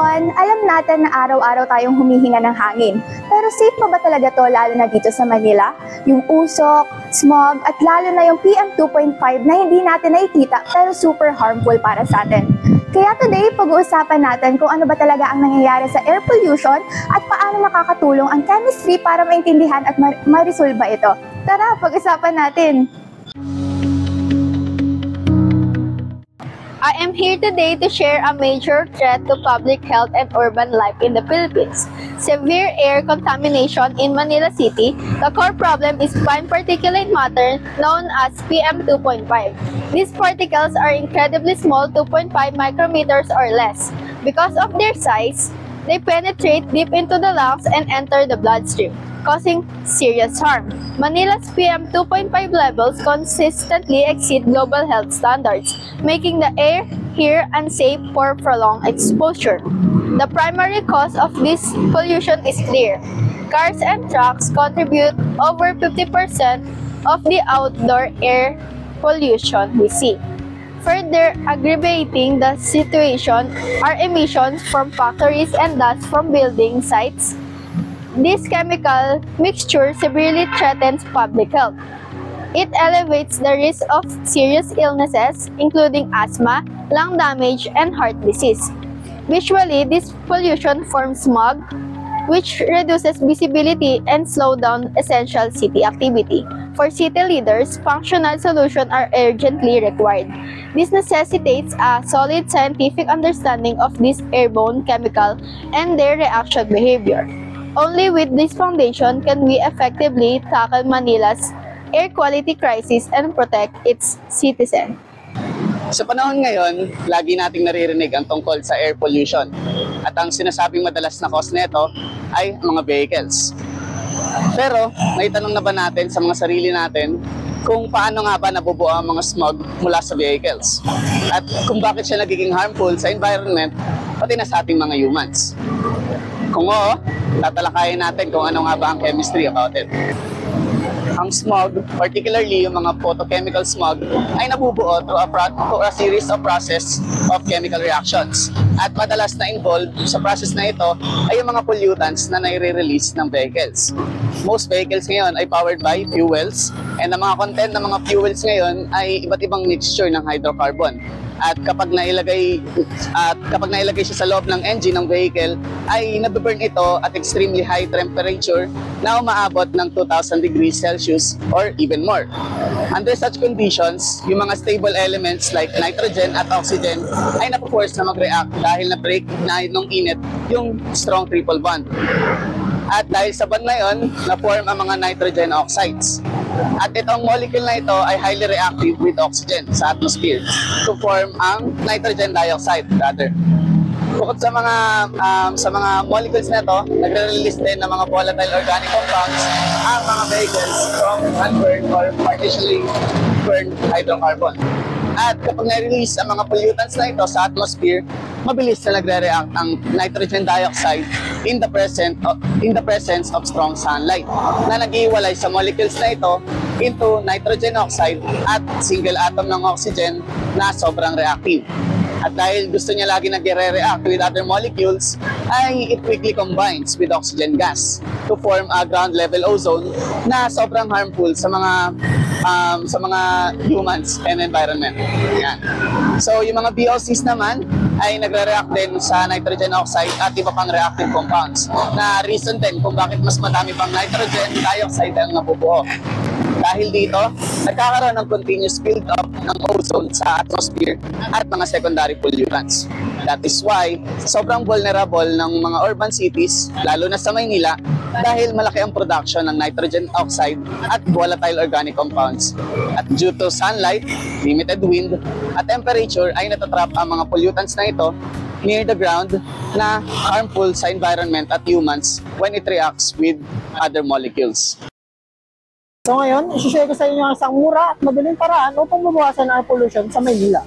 pollution, alam natin na araw-araw tayong humihinga ng hangin. Pero safe pa ba talaga to lalo na dito sa Manila? Yung usok, smog, at lalo na yung PM2.5 na hindi natin nakikita pero super harmful para sa atin. Kaya today, pag-uusapan natin kung ano ba talaga ang nangyayari sa air pollution at paano nakakatulong ang chemistry para maintindihan at ma-resolve ito. Tara, pag-usapan natin! I am here today to share a major threat to public health and urban life in the Philippines. Severe air contamination in Manila City. The core problem is fine particulate matter known as PM2.5. These particles are incredibly small, 2.5 micrometers or less. Because of their size, they penetrate deep into the lungs and enter the bloodstream, causing serious harm. Manila's PM2.5 levels consistently exceed global health standards, making the air here unsafe for prolonged exposure. The primary cause of this pollution is clear. Cars and trucks contribute over 50% of the outdoor air pollution we see. Further aggravating the situation are emissions from factories and dust from building sites. This chemical mixture severely threatens public health. It elevates the risk of serious illnesses, including asthma, lung damage, and heart disease. Visually, this pollution forms smog, which reduces visibility and slows down essential city activity. For city leaders, functional solutions are urgently required. This necessitates a solid scientific understanding of this airborne chemical and their reaction behavior. Only with this foundation can we effectively tackle Manila's air quality crisis and protect its citizens. Sa panahon ngayon, lagi nating naririnig ang tungkol sa air pollution. At ang sinasabing madalas na cause nito ay mga vehicles. Pero, may tanong na ba natin sa mga sarili natin kung paano nga ba nabubuo ang mga smog mula sa vehicles? At kung bakit siya nagiging harmful sa environment, pati na sa ating mga humans? Kung oo, tatalakayin natin kung ano nga ba ang chemistry about it. Ang smog, particularly yung mga photochemical smog, ay nabubuo through a series of process of chemical reactions. At madalas na involved sa process na ito ay yung mga pollutants na nai-release ng vehicles. Most vehicles ngayon ay powered by fuels, and ang mga content ng mga fuels ngayon ay iba't ibang mixture ng hydrocarbon. At kapag nailagay siya sa loob ng engine ng vehicle, ay nabiburn ito at extremely high temperature na umaabot ng 2,000 degrees Celsius or even more. Under such conditions, yung mga stable elements like nitrogen at oxygen ay napo-force na mag-react dahil na-break na nung init yung strong triple bond. At dahil sa bond na yun, na-form ang mga nitrogen oxides. At itong molecule na ito ay highly reactive with oxygen sa atmosphere to form ang nitrogen dioxide rather. Bukod sa mga molecules na ito, nagre-release din ng mga volatile organic compounds ang mga vehicles from unburned or partially burned hydrocarbon. At kapag na-release ang mga pollutants na ito sa atmosphere, mabilis na nagre-react ang nitrogen dioxide in the presence of strong sunlight na nag-iwalay sa molecules na ito into nitrogen oxide at single atom ng oxygen na sobrang reactive. At dahil gusto niya lagi nagre-react with other molecules, ay it quickly combines with oxygen gas to form a ground level ozone na sobrang harmful sa mga humans and environment. Yan. So yung mga VOCs naman ay nagre-react din sa nitrogen oxide at iba pang reactive compounds na reason din kung bakit mas madami pang nitrogen dioxide ang nabubuo. Dahil dito, nagkakaroon ng continuous build-up ng ozone sa atmosphere at mga secondary pollutants. That is why, sobrang vulnerable ng mga urban cities, lalo na sa Maynila, dahil malaki ang production ng nitrogen oxide at volatile organic compounds. At due to sunlight, limited wind, at temperature ay natatrap ang mga pollutants na ito near the ground na harmful sa environment at humans when it reacts with other molecules. So ngayon, isi-share ko sa inyo ang isang mura at madaling paraan upang mabawasan ang pollution sa Manila.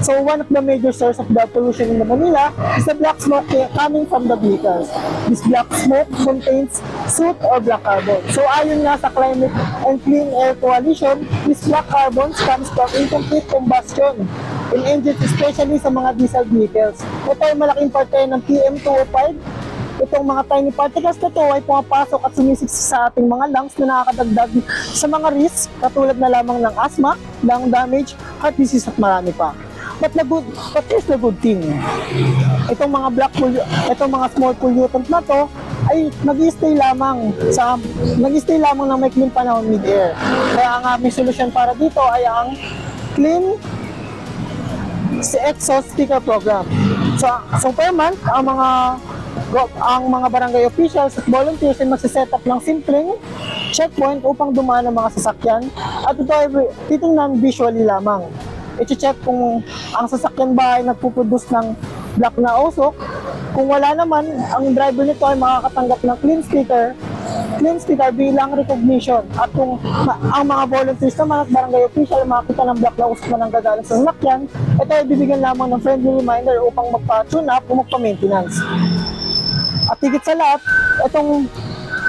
So one of the major sources of the pollution in Manila is the black smoke coming from the vehicles. This black smoke contains soot or black carbon. So ayon nga sa Climate and Clean Air Coalition, this black carbon comes from incomplete combustion in engines, especially sa mga diesel vehicles. Ito ay malaking parte ng PM205. Itong mga tiny particles na ito ay pumapasok at sumisiksik sa ating mga lungs na nakakadagdag sa mga risks katulad na lamang ng asthma, lung damage, heart disease at marami pa. But here's the good thing. Itong mga small pollutant na to ay nag-stay lamang ng maikling panahon mid-air. Kaya ang aming solusyon para dito ay ang Clean Exhaust Sticker Program. So per month, ang mga barangay officials at volunteers ay magsiset up ng simpleng checkpoint upang dumaan ang mga sasakyan at ito ay titingnan visually lamang. I-check kung ang sasakyan ba ay nagpuproduce ng black na usok. Kung wala naman, ang driver nito ay makakatanggap ng clean sticker bilang recognition. At kung ang mga volunteers naman at barangay official makakita ng black na usok na nanggagaling sa sasakyan, ito ay bibigyan lamang ng friendly reminder upang magpa-tune up o magpa-maintenance. At higit sa lahat, itong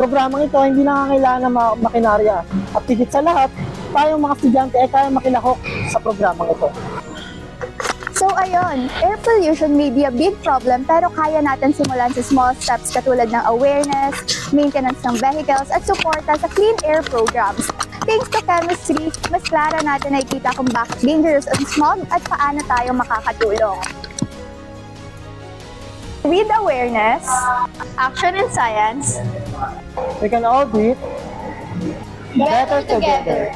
programang ito hindi nangangailangan ng makinarya. At higit sa lahat, tayong mga estudyante ay kaya makilahok sa programang ito. So ayun, air pollution may be a big problem pero kaya natin simulan sa small steps katulad ng awareness, maintenance ng vehicles at suporta sa clean air programs. Thanks to chemistry, mas klara natin nakikita kung bakit dangerous ang smog at paano tayo makakatulong. With awareness, Action and science. We can all do it better together.